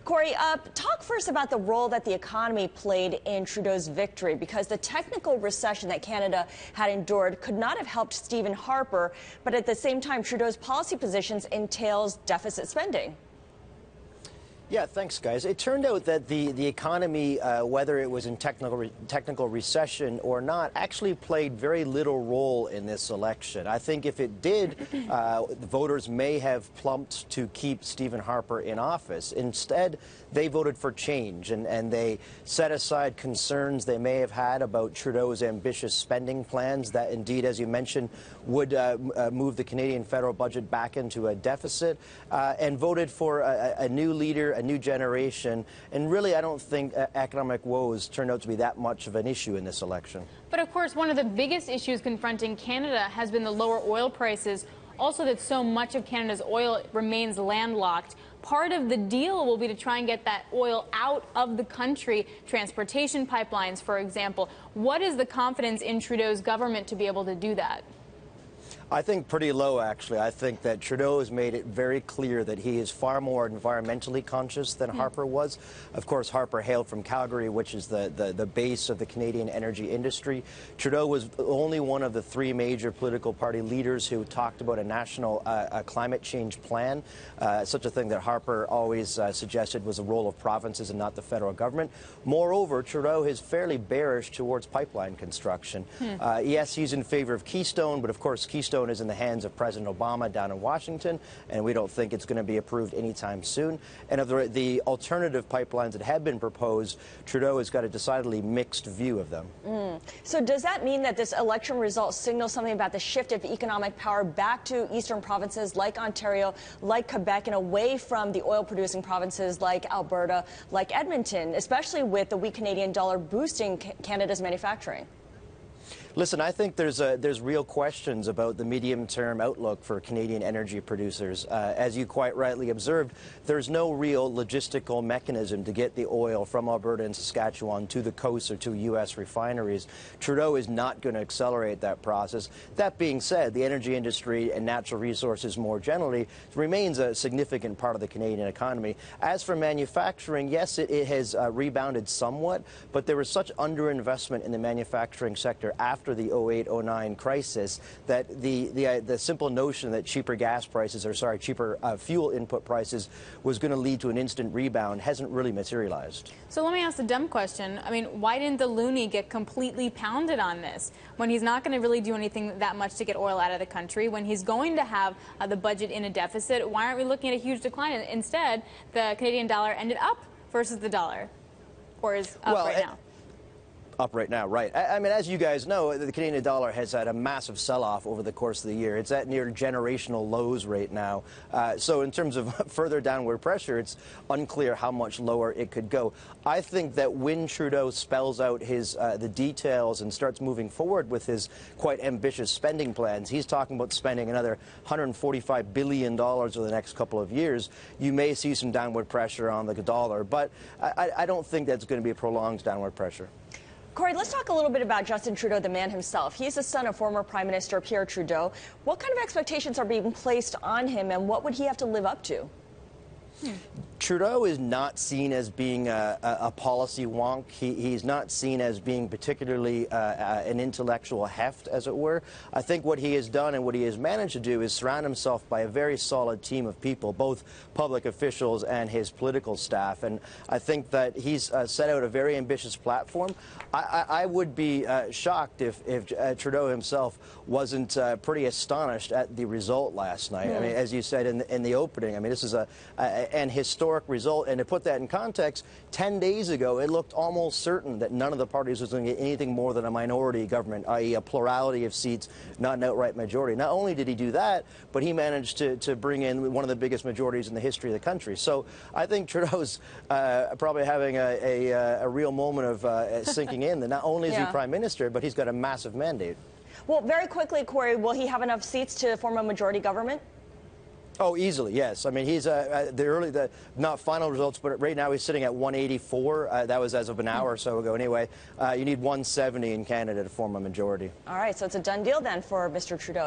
Cory, talk first about the role that the economy played in Trudeau's victory, because the technical recession that Canada had endured could not have helped Stephen Harper, but at the same time, Trudeau's policy positions entails deficit spending. Yeah, thanks, guys. It turned out that the economy, whether it was in technical recession or not, actually played very little role in this election. I think if it did, the voters may have plumped to keep Stephen Harper in office. Instead, they voted for change, and they set aside concerns they may have had about Trudeau's ambitious spending plans that, indeed, as you mentioned, would move the Canadian federal budget back into a deficit, and voted for a new leader, a new generation. And really, I don't think economic woes turned out to be that much of an issue in this election. But of course, one of the biggest issues confronting Canada has been the lower oil prices. Also, that so much of Canada's oil remains landlocked. Part of the deal will be to try and get that oil out of the country, transportation pipelines, for example. What is the confidence in Trudeau's government to be able to do that? I think pretty low, actually. I think that Trudeau has made it very clear that he is far more environmentally conscious than Harper was. Of course, Harper hailed from Calgary, which is the base of the Canadian energy industry. Trudeau was only one of the three major political party leaders who talked about a national climate change plan, such a thing that Harper always suggested was the role of provinces and not the federal government. Moreover, Trudeau is fairly bearish towards pipeline construction. Yes, he's in favor of Keystone, but of course, Keystone is in the hands of President Obama down in Washington, and we don't think it's going to be approved anytime soon. And of the alternative pipelines that have been proposed, Trudeau has got a decidedly mixed view of them. So does that mean that this election result signals something about the shift of economic power back to eastern provinces like Ontario, like Quebec, and away from the oil-producing provinces like Alberta, like Edmonton, especially with the weak Canadian dollar boosting Canada's manufacturing? Listen, I think there's real questions about the medium-term outlook for Canadian energy producers. As you quite rightly observed, there's no real logistical mechanism to get the oil from Alberta and Saskatchewan to the coast or to U.S. refineries. Trudeau is not going to accelerate that process. That being said, the energy industry and natural resources more generally remains a significant part of the Canadian economy. As for manufacturing, yes, it has rebounded somewhat, but there was such underinvestment in the manufacturing sector after the 08-09 crisis that the simple notion that cheaper fuel input prices was going to lead to an instant rebound hasn't really materialized. So let me ask the dumb question. I mean, why didn't the loonie get completely pounded on this when he's not going to really do anything that much to get oil out of the country, when he's going to have the budget in a deficit? Why aren't we looking at a huge decline? Instead, the Canadian dollar ended up versus the dollar, or is up right now. Up right now, right. I mean, as you guys know, the Canadian dollar has had a massive sell-off over the course of the year. It's at near generational lows right now. So in terms of further downward pressure, it's unclear how much lower it could go. I think that when Trudeau spells out the details and starts moving forward with his quite ambitious spending plans, he's talking about spending another $145 billion over the next couple of years, you may see some downward pressure on the dollar. But I don't think that's going to be a prolonged downward pressure. Cory, let's talk a little bit about Justin Trudeau, the man himself. He's the son of former Prime Minister Pierre Trudeau. What kind of expectations are being placed on him, and what would he have to live up to? Trudeau is not seen as being a policy wonk. He's not seen as being particularly an intellectual heft, as it were. I think what he has done and what he has managed to do is surround himself by a very solid team of people, both public officials and his political staff. And I think that he's set out a very ambitious platform. I would be shocked if Trudeau himself wasn't pretty astonished at the result last night. I mean, as you said in the opening, I mean, this is an historic result. And to put that in context, 10 days ago, it looked almost certain that none of the parties was going to get anything more than a minority government, i.e. a plurality of seats, not an outright majority. Not only did he do that, but he managed to bring in one of the biggest majorities in the history of the country. So I think Trudeau's probably having a real moment of sinking in that not only is he Prime Minister, but he's got a massive mandate. Well, very quickly, Cory, will he have enough seats to form a majority government? Oh, easily, yes. I mean, he's not final results, but right now he's sitting at 184. That was as of an hour or so ago. Anyway, you need 170 in Canada to form a majority. All right, so it's a done deal then for Mr. Trudeau.